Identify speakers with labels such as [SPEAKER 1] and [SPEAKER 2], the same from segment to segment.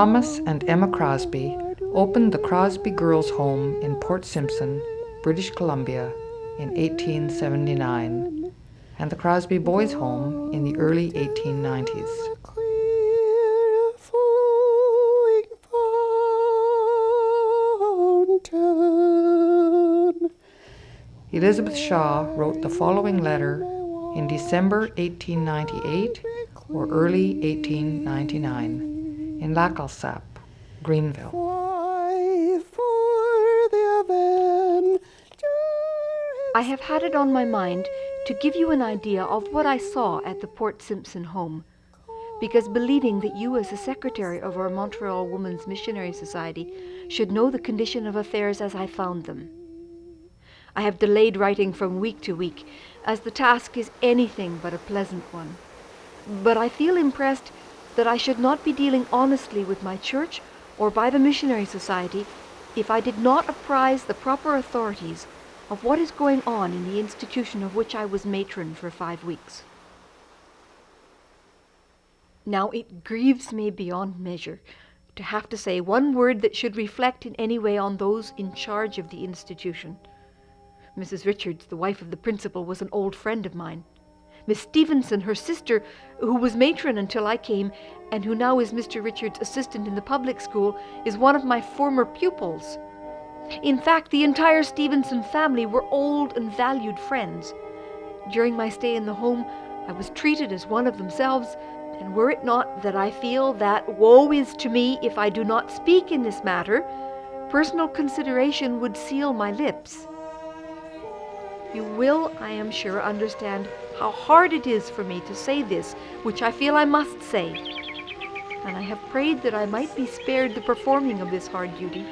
[SPEAKER 1] Thomas and Emma Crosby opened the Crosby Girls' Home in Port Simpson, British Columbia, in 1879, and the Crosby Boys Home in the early 1890s. Elizabeth Shaw wrote the following letter in December 1898 or early 1899 in Lakalzap, Greenville.
[SPEAKER 2] I have had it on my mind to give you an idea of what I saw at the Port Simpson home, because believing that you as the secretary of our Montreal Women's Missionary Society should know the condition of affairs as I found them. I have delayed writing from week to week, as the task is anything but a pleasant one. But I feel impressed that I should not be dealing honestly with my church or by the Missionary Society if I did not apprise the proper authorities of what is going on in the institution of which I was matron for 5 weeks. Now it grieves me beyond measure to have to say one word that should reflect in any way on those in charge of the institution. Mrs. Richards, the wife of the principal, was an old friend of mine. Miss Stevenson, her sister, who was matron until I came, and who now is Mr. Richards' assistant in the public school, is one of my former pupils. In fact, the entire Stevenson family were old and valued friends. During my stay in the home, I was treated as one of themselves, and were it not that I feel that woe is to me if I do not speak in this matter, personal consideration would seal my lips. You will, I am sure, understand how hard it is for me to say this, which I feel I must say. And I have prayed that I might be spared the performing of this hard duty.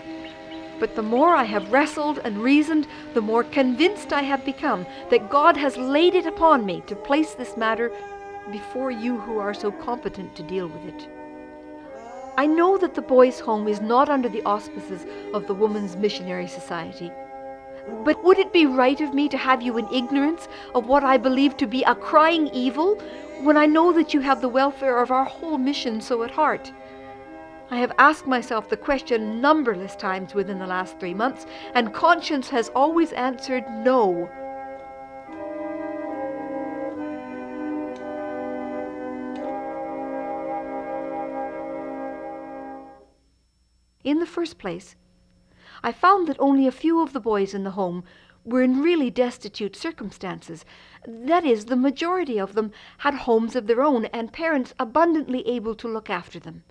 [SPEAKER 2] But the more I have wrestled and reasoned, the more convinced I have become that God has laid it upon me to place this matter before you who are so competent to deal with it. I know that the Boys' Home is not under the auspices of the Women's Missionary Society. But would it be right of me to have you in ignorance of what I believe to be a crying evil, when I know that you have the welfare of our whole mission so at heart? I have asked myself the question numberless times within the last 3 months, and conscience has always answered no. In the first place, I found that only a few of the boys in the home were in really destitute circumstances. That is, the majority of them had homes of their own and parents abundantly able to look after them.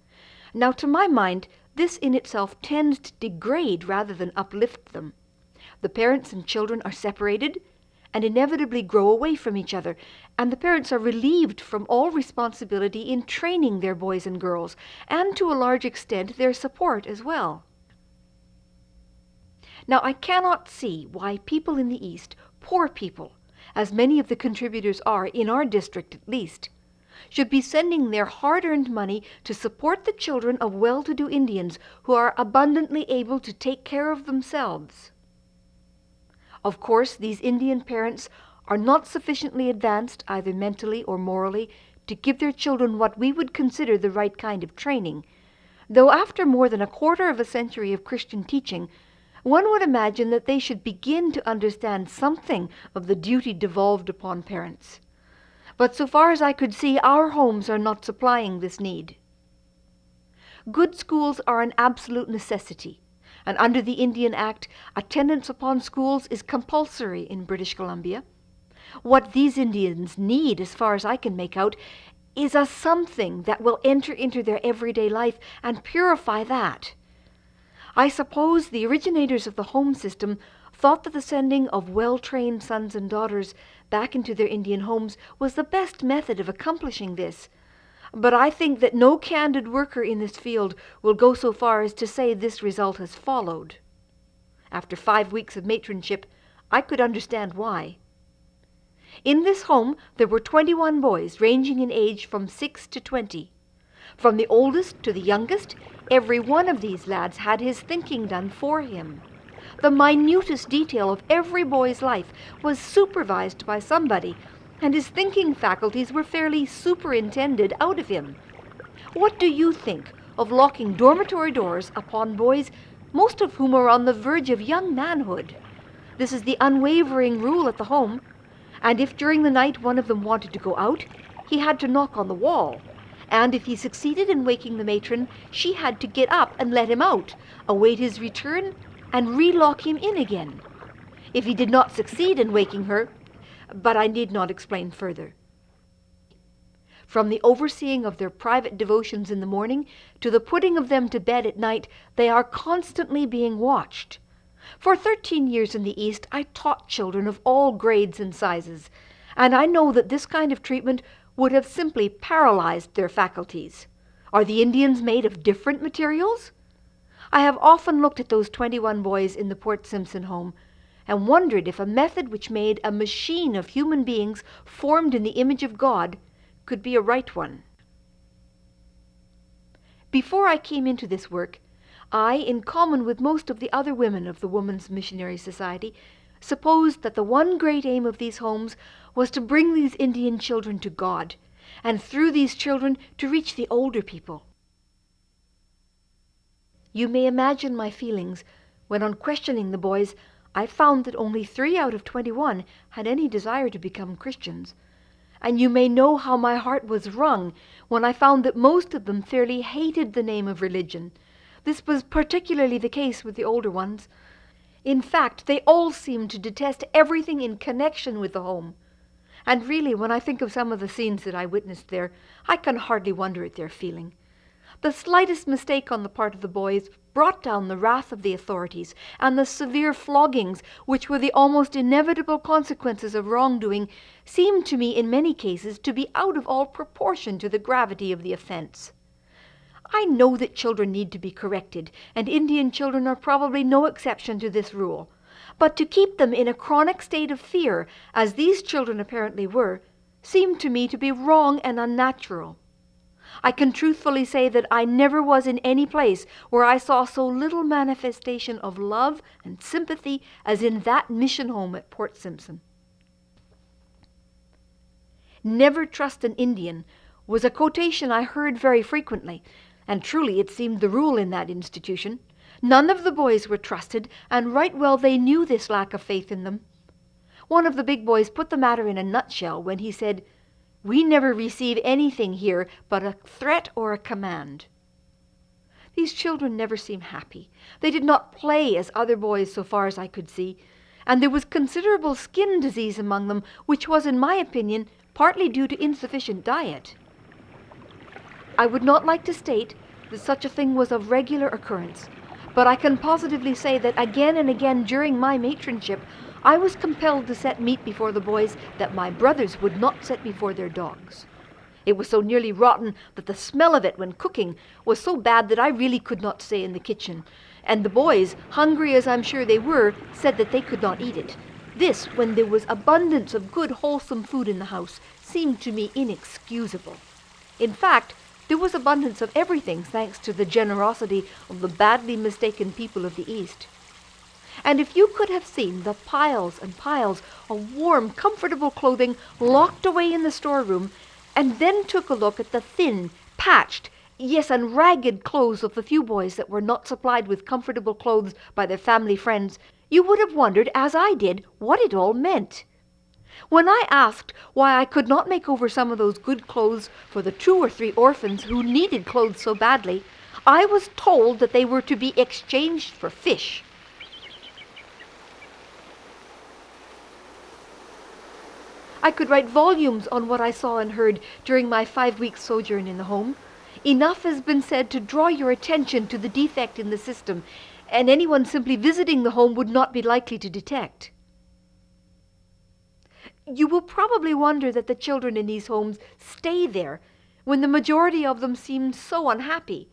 [SPEAKER 2] Now, to my mind, this in itself tends to degrade rather than uplift them. The parents and children are separated and inevitably grow away from each other, and the parents are relieved from all responsibility in training their boys and girls, and to a large extent their support as well. Now, I cannot see why people in the East, poor people, as many of the contributors are, in our district at least, should be sending their hard-earned money to support the children of well-to-do Indians who are abundantly able to take care of themselves. Of course, these Indian parents are not sufficiently advanced, either mentally or morally, to give their children what we would consider the right kind of training, though after more than a quarter of a century of Christian teaching, one would imagine that they should begin to understand something of the duty devolved upon parents. But so far as I could see, our homes are not supplying this need. Good schools are an absolute necessity, and under the Indian Act, attendance upon schools is compulsory in British Columbia. What these Indians need, as far as I can make out, is a something that will enter into their everyday life and purify that. I suppose the originators of the home system thought that the sending of well-trained sons and daughters back into their Indian homes was the best method of accomplishing this. But I think that no candid worker in this field will go so far as to say this result has followed. After 5 weeks of matronship, I could understand why. In this home, there were 21 boys ranging in age from 6 to 20. From the oldest to the youngest, every one of these lads had his thinking done for him. The minutest detail of every boy's life was supervised by somebody, and his thinking faculties were fairly superintended out of him. What do you think of locking dormitory doors upon boys, most of whom are on the verge of young manhood. This is the unwavering rule at the home, and if during the night one of them wanted to go out, he had to knock on the wall, and if he succeeded in waking the matron, she had to get up and let him out, await his return, and relock him in again. If he did not succeed in waking her, but I need not explain further. From the overseeing of their private devotions in the morning to the putting of them to bed at night, they are constantly being watched. For 13 years in the East, I taught children of all grades and sizes, and I know that this kind of treatment would have simply paralyzed their faculties. Are the Indians made of different materials? I have often looked at those 21 boys in the Port Simpson home and wondered if a method which made a machine of human beings formed in the image of God could be a right one. Before I came into this work, I, in common with most of the other women of the Woman's Missionary Society, supposed that the one great aim of these homes was to bring these Indian children to God, and through these children to reach the older people. You may imagine my feelings when, on questioning the boys, I found that only 3 out of 21 had any desire to become Christians. And you may know how my heart was wrung when I found that most of them fairly hated the name of religion. This was particularly the case with the older ones. In fact, they all seemed to detest everything in connection with the home. And really, when I think of some of the scenes that I witnessed there, I can hardly wonder at their feeling. The slightest mistake on the part of the boys brought down the wrath of the authorities, and the severe floggings, which were the almost inevitable consequences of wrongdoing, seemed to me in many cases to be out of all proportion to the gravity of the offense. I know that children need to be corrected, and Indian children are probably no exception to this rule. But to keep them in a chronic state of fear, as these children apparently were, seemed to me to be wrong and unnatural. I can truthfully say that I never was in any place where I saw so little manifestation of love and sympathy as in that mission home at Port Simpson. "Never trust an Indian" was a quotation I heard very frequently, and truly it seemed the rule in that institution. None of the boys were trusted, and right well they knew this lack of faith in them. One of the big boys put the matter in a nutshell when he said, "We never receive anything here but a threat or a command." These children never seemed happy. They did not play as other boys so far as I could see, and there was considerable skin disease among them, which was, in my opinion, partly due to insufficient diet. I would not like to state that such a thing was of regular occurrence, but I can positively say that again and again during my matronship, I was compelled to set meat before the boys that my brothers would not set before their dogs. It was so nearly rotten that the smell of it when cooking was so bad that I really could not stay in the kitchen, and the boys, hungry as I'm sure they were, said that they could not eat it. This, when there was abundance of good wholesome food in the house, seemed to me inexcusable. In fact, there was abundance of everything thanks to the generosity of the badly mistaken people of the East. And if you could have seen the piles and piles of warm, comfortable clothing locked away in the storeroom, and then took a look at the thin, patched, yes, and ragged clothes of the few boys that were not supplied with comfortable clothes by their family friends, you would have wondered, as I did, what it all meant. When I asked why I could not make over some of those good clothes for the 2 or 3 orphans who needed clothes so badly, I was told that they were to be exchanged for fish. I could write volumes on what I saw and heard during my 5-week sojourn in the home. Enough has been said to draw your attention to the defect in the system, and anyone simply visiting the home would not be likely to detect. You will probably wonder that the children in these homes stay there when the majority of them seem so unhappy.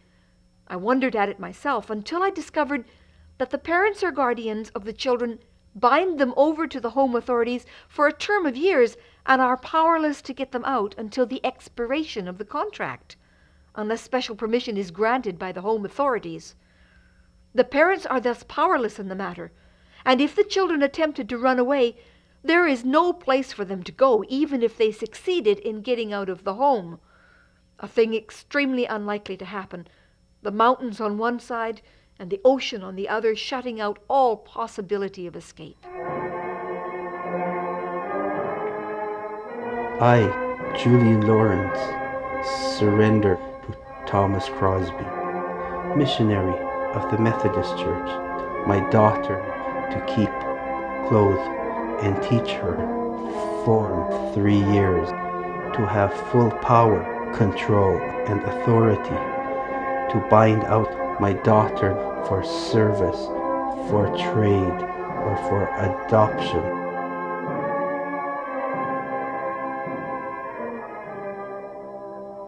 [SPEAKER 2] I wondered at it myself until I discovered that the parents or guardians of the children bind them over to the home authorities for a term of years and are powerless to get them out until the expiration of the contract, unless special permission is granted by the home authorities. The parents are thus powerless in the matter, and if the children attempted to run away, there is no place for them to go, even if they succeeded in getting out of the home. A thing extremely unlikely to happen, the mountains on one side and the ocean on the other, shutting out all possibility of escape.
[SPEAKER 3] I, Julian Lawrence, surrender to Thomas Crosby, missionary of the Methodist Church, my daughter to keep, clothe, and teach her for 3 years, to have full power, control, and authority, to bind out my daughter for service, for trade, or for adoption.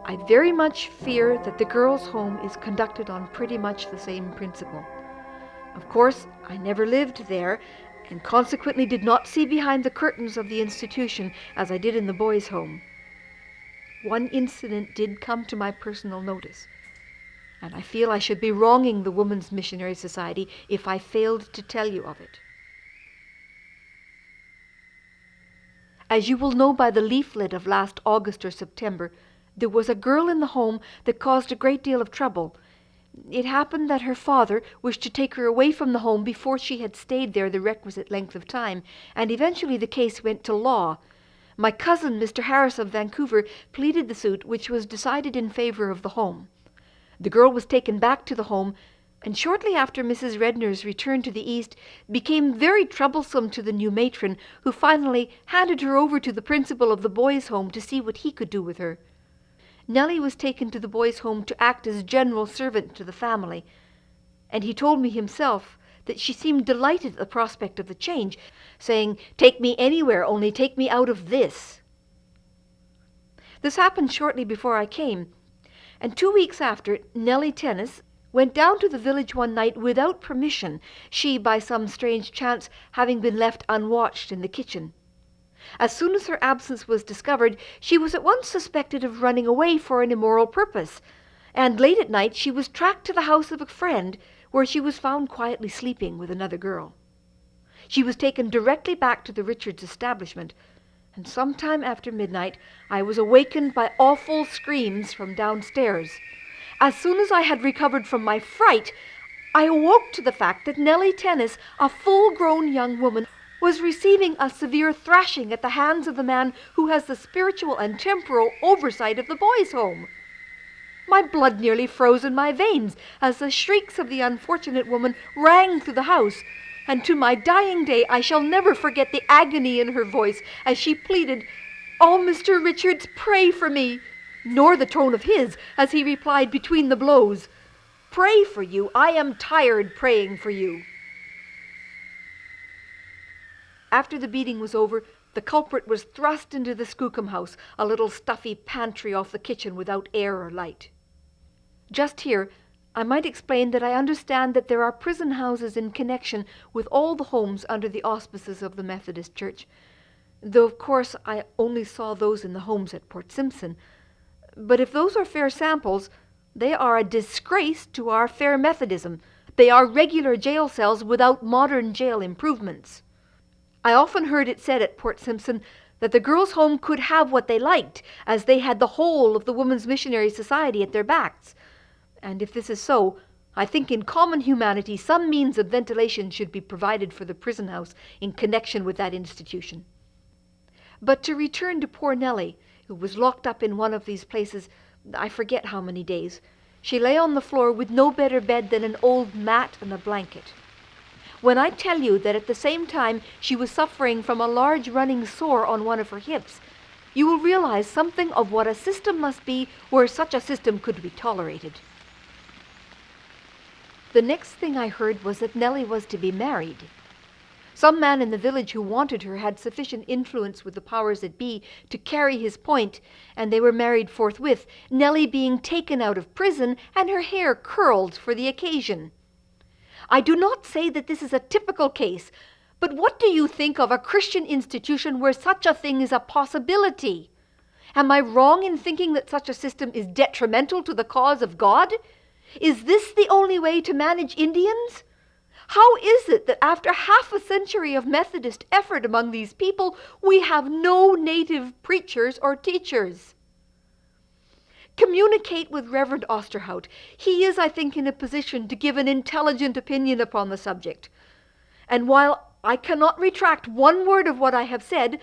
[SPEAKER 2] I very much fear that the girls' home is conducted on pretty much the same principle. Of course, I never lived there, and consequently did not see behind the curtains of the institution as I did in the boys' home. One incident did come to my personal notice, and I feel I should be wronging the Women's Missionary Society if I failed to tell you of it. As you will know by the leaflet of last August or September, there was a girl in the home that caused a great deal of trouble. It happened that her father wished to take her away from the home before she had stayed there the requisite length of time, and eventually the case went to law. My cousin, Mr. Harris of Vancouver, pleaded the suit, which was decided in favor of the home. The girl was taken back to the home, and shortly after Mrs. Redner's return to the East became very troublesome to the new matron, who finally handed her over to the principal of the boys' home to see what he could do with her. Nellie was taken to the boys' home to act as general servant to the family, and he told me himself that she seemed delighted at the prospect of the change, saying, "Take me anywhere, only take me out of this." This happened shortly before I came, and 2 weeks after, Nellie Tennis went down to the village one night without permission, she, by some strange chance, having been left unwatched in the kitchen. As soon as her absence was discovered, she was at once suspected of running away for an immoral purpose, and late at night she was tracked to the house of a friend, where she was found quietly sleeping with another girl. She was taken directly back to the Richards establishment, and some time after midnight I was awakened by awful screams from downstairs. As soon as I had recovered from my fright, I awoke to the fact that Nellie Tennis, a full-grown young woman, was receiving a severe thrashing at the hands of the man who has the spiritual and temporal oversight of the boys' home. My blood nearly froze in my veins as the shrieks of the unfortunate woman rang through the house, and to my dying day I shall never forget the agony in her voice as she pleaded, "Oh, Mr. Richards, pray for me," nor the tone of his as he replied between the blows, "Pray for you? I am tired praying for you." After the beating was over, the culprit was thrust into the Skookum House, a little stuffy pantry off the kitchen without air or light. Just here, I might explain that I understand that there are prison houses in connection with all the homes under the auspices of the Methodist Church, though of course I only saw those in the homes at Port Simpson. But if those are fair samples, they are a disgrace to our fair Methodism. They are regular jail cells without modern jail improvements. I often heard it said at Port Simpson that the girls' home could have what they liked, as they had the whole of the Women's Missionary Society at their backs. And if this is so, I think in common humanity some means of ventilation should be provided for the prison house in connection with that institution. But to return to poor Nellie, who was locked up in one of these places, I forget how many days. She lay on the floor with no better bed than an old mat and a blanket. When I tell you that at the same time she was suffering from a large running sore on one of her hips, you will realize something of what a system must be where such a system could be tolerated. The next thing I heard was that Nellie was to be married. Some man in the village who wanted her had sufficient influence with the powers that be to carry his point, and they were married forthwith, Nellie being taken out of prison and her hair curled for the occasion. I do not say that this is a typical case, but what do you think of a Christian institution where such a thing is a possibility? Am I wrong in thinking that such a system is detrimental to the cause of God? Is this the only way to manage Indians? How is it that after half a century of Methodist effort among these people, we have no native preachers or teachers? Communicate with Reverend Osterhout. He is, I think, in a position to give an intelligent opinion upon the subject. And while I cannot retract one word of what I have said,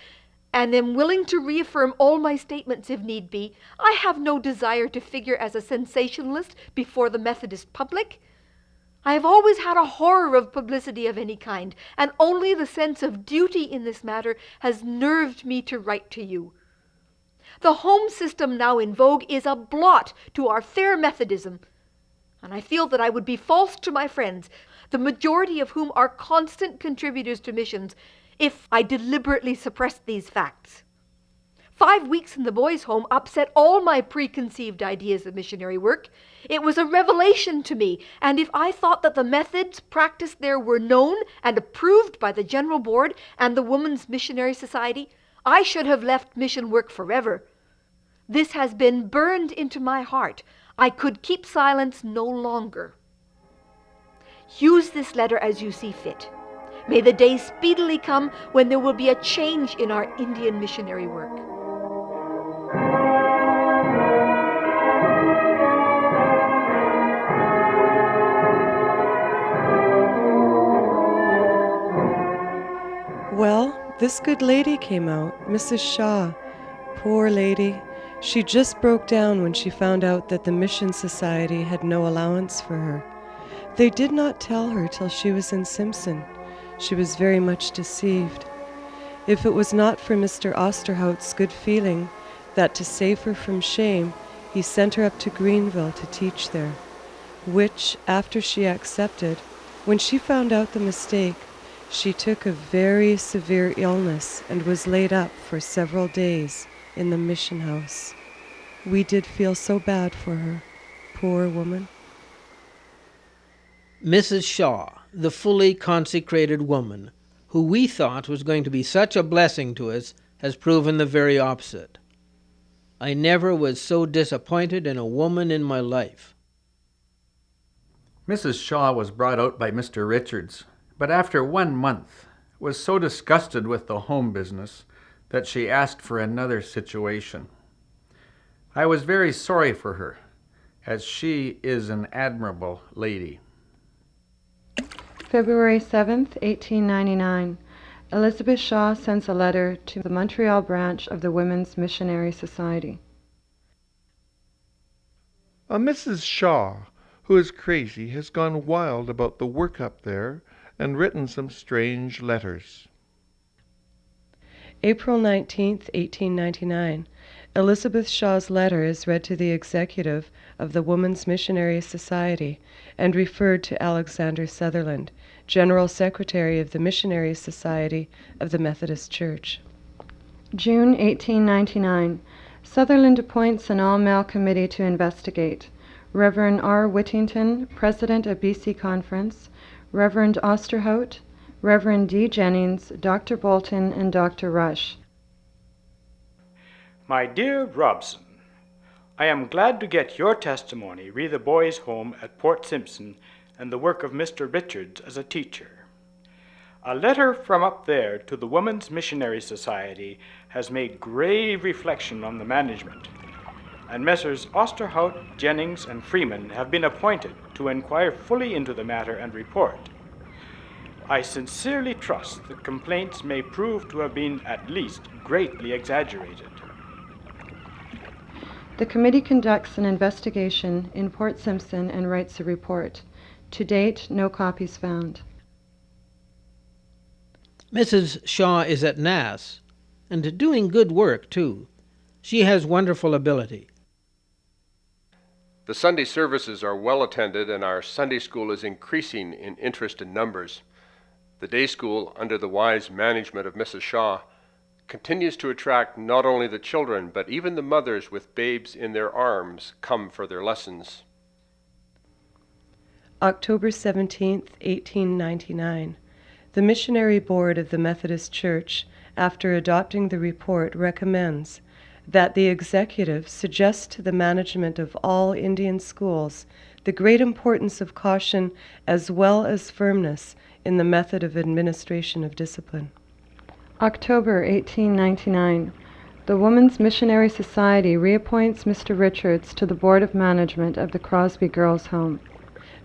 [SPEAKER 2] and am willing to reaffirm all my statements if need be, I have no desire to figure as a sensationalist before the Methodist public. I have always had a horror of publicity of any kind, and only the sense of duty in this matter has nerved me to write to you. The home system now in vogue is a blot to our fair Methodism, and I feel that I would be false to my friends, the majority of whom are constant contributors to missions, if I deliberately suppressed these facts. 5 weeks in the boys' home upset all my preconceived ideas of missionary work. It was a revelation to me, and if I thought that the methods practiced there were known and approved by the General Board and the Women's Missionary Society, I should have left mission work forever. This has been burned into my heart. I could keep silence no longer. Use this letter as you see fit. May the day speedily come when there will be a change in our Indian missionary work.
[SPEAKER 4] Well, this good lady came out, Mrs. Shaw. Poor lady. She just broke down when she found out that the Mission Society had no allowance for her. They did not tell her till she was in Simpson. She was very much deceived. If it was not for Mr. Osterhout's good feeling that to save her from shame, he sent her up to Greenville to teach there, which, after she accepted, when she found out the mistake, she took a very severe illness and was laid up for several days in the mission house. We did feel so bad for her, poor woman.
[SPEAKER 5] Mrs. Shaw, the fully consecrated woman, who we thought was going to be such a blessing to us, has proven the very opposite. I never was so disappointed in a woman in my life.
[SPEAKER 6] Mrs. Shaw was brought out by Mr. Richards, but after 1 month was so disgusted with the home business that she asked for another situation. I was very sorry for her, as she is an admirable lady.
[SPEAKER 7] February 7th, 1899. Elizabeth Shaw sends a letter to the Montreal branch of the Women's Missionary Society.
[SPEAKER 8] A Mrs. Shaw, who is crazy, has gone wild about the work up there and written some strange letters.
[SPEAKER 4] April 19th, 1899. Elizabeth Shaw's letter is read to the executive of the Women's Missionary Society and referred to Alexander Sutherland, General Secretary of the Missionary Society of the Methodist Church.
[SPEAKER 7] June 1899. Sutherland appoints an all-male committee to investigate. Reverend R. Whittington, President of B.C. Conference, Reverend Osterhout, Reverend D. Jennings, Dr. Bolton, and Dr. Rush.
[SPEAKER 9] My dear Robson, I am glad to get your testimony re the boys' home at Port Simpson and the work of Mr. Richards as a teacher. A letter from up there to the Women's Missionary Society has made grave reflection on the management, and Messrs. Osterhout, Jennings, and Freeman have been appointed to inquire fully into the matter and report. I sincerely trust that complaints may prove to have been at least greatly exaggerated.
[SPEAKER 7] The committee conducts an investigation in Port Simpson and writes a report. To date, no copies found.
[SPEAKER 5] Mrs. Shaw is at Nass, and doing good work, too. She has wonderful ability.
[SPEAKER 10] The Sunday services are well attended, and our Sunday school is increasing in interest and numbers. The day school, under the wise management of Mrs. Shaw, continues to attract not only the children, but even the mothers with babes in their arms come for their lessons.
[SPEAKER 4] October 17th, 1899. The Missionary Board of the Methodist Church, after adopting the report, recommends that the executive suggest to the management of all Indian schools the great importance of caution as well as firmness in the method of administration of discipline.
[SPEAKER 7] October 1899. The Women's Missionary Society reappoints Mr. Richards to the Board of Management of the Crosby Girls' Home.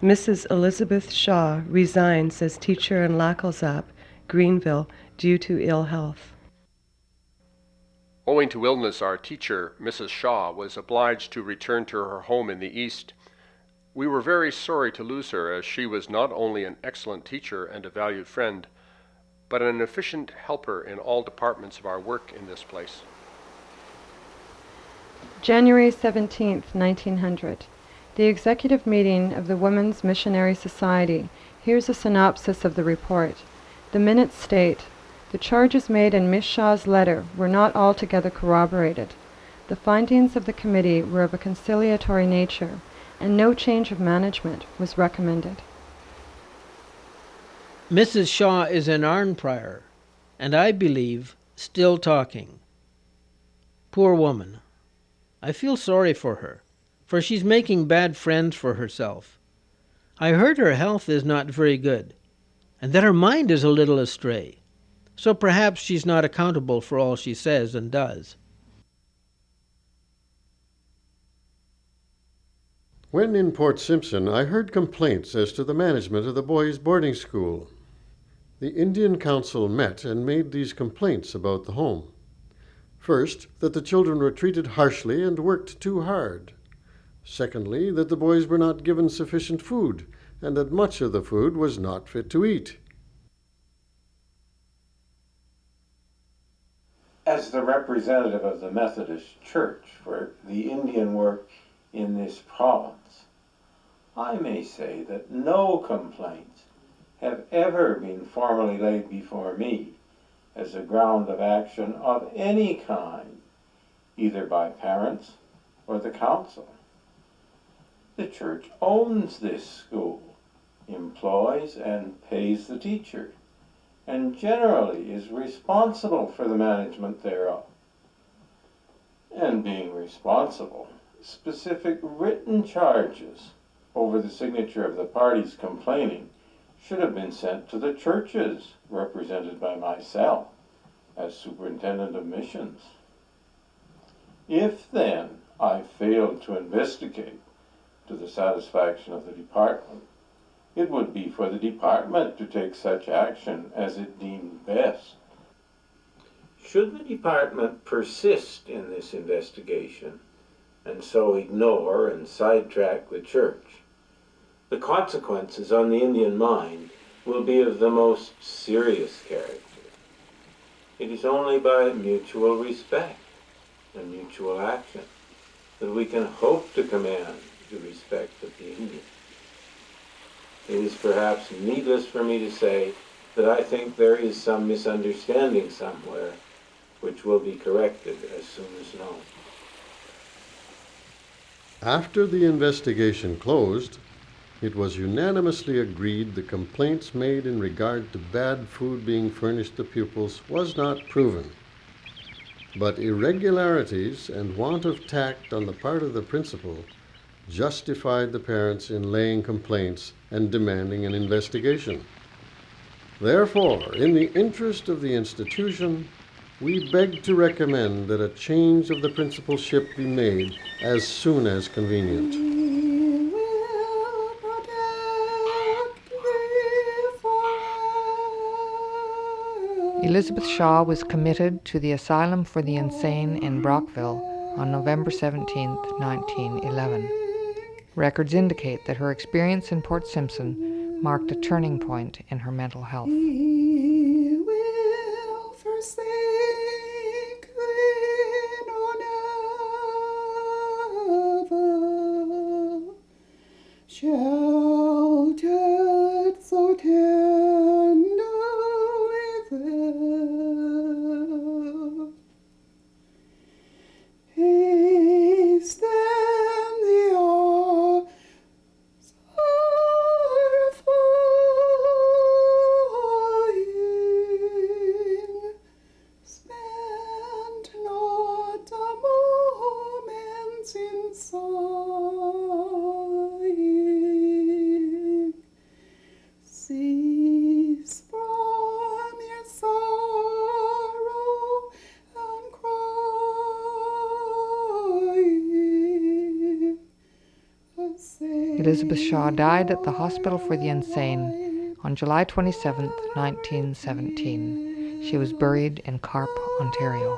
[SPEAKER 4] Mrs. Elizabeth Shaw resigns as teacher in Lakalzap, Greenville, due to ill health.
[SPEAKER 10] Owing to illness, our teacher, Mrs. Shaw, was obliged to return to her home in the East. We were very sorry to lose her, as she was not only an excellent teacher and a valued friend, but an efficient helper in all departments of our work in this place.
[SPEAKER 7] January 17th, 1900. The executive meeting of the Women's Missionary Society hears a synopsis of the report. The minutes state, "The charges made in Miss Shaw's letter were not altogether corroborated. The findings of the committee were of a conciliatory nature, and no change of management was recommended."
[SPEAKER 5] Mrs. Shaw is an Arnprior, and I believe still talking. Poor woman. I feel sorry for her, for she's making bad friends for herself. I heard her health is not very good, and that her mind is a little astray, so perhaps she's not accountable for all she says and does.
[SPEAKER 11] When in Port Simpson, I heard complaints as to the management of the boys' boarding school. The Indian Council met and made these complaints about the home. First, that the children were treated harshly and worked too hard. Secondly, that the boys were not given sufficient food, and that much of the food was not fit to eat.
[SPEAKER 12] As the representative of the Methodist Church for the Indian work in this province, I may say that no complaints have ever been formally laid before me as a ground of action of any kind, either by parents or the council. The church owns this school, employs and pays the teacher, and generally is responsible for the management thereof. And being responsible, specific written charges over the signature of the parties complaining should have been sent to the churches represented by myself as Superintendent of Missions. If then I failed to investigate to the satisfaction of the department, it would be for the department to take such action as it deemed best. Should the department persist in this investigation and so ignore and sidetrack the church, the consequences on the Indian mind will be of the most serious character. It is only by mutual respect and mutual action that we can hope to command the respect of the Indian. It is perhaps needless for me to say that I think there is some misunderstanding somewhere, which will be corrected as soon as known.
[SPEAKER 11] After the investigation closed, it was unanimously agreed the complaints made in regard to bad food being furnished to pupils was not proven. But irregularities and want of tact on the part of the principal justified the parents in laying complaints and demanding an investigation. Therefore, in the interest of the institution, we beg to recommend that a change of the principalship be made as soon as convenient.
[SPEAKER 1] Elizabeth Shaw was committed to the Asylum for the Insane in Brockville on November 17, 1911. Records indicate that her experience in Port Simpson marked a turning point in her mental health.
[SPEAKER 13] He will forsake thee no never, sheltered so tenderly there. Haste then the hour sorrowful, spend not a moment in sighing. See
[SPEAKER 1] Elizabeth Shaw died at the Hospital for the Insane on July 27, 1917. She was buried in Carp, Ontario.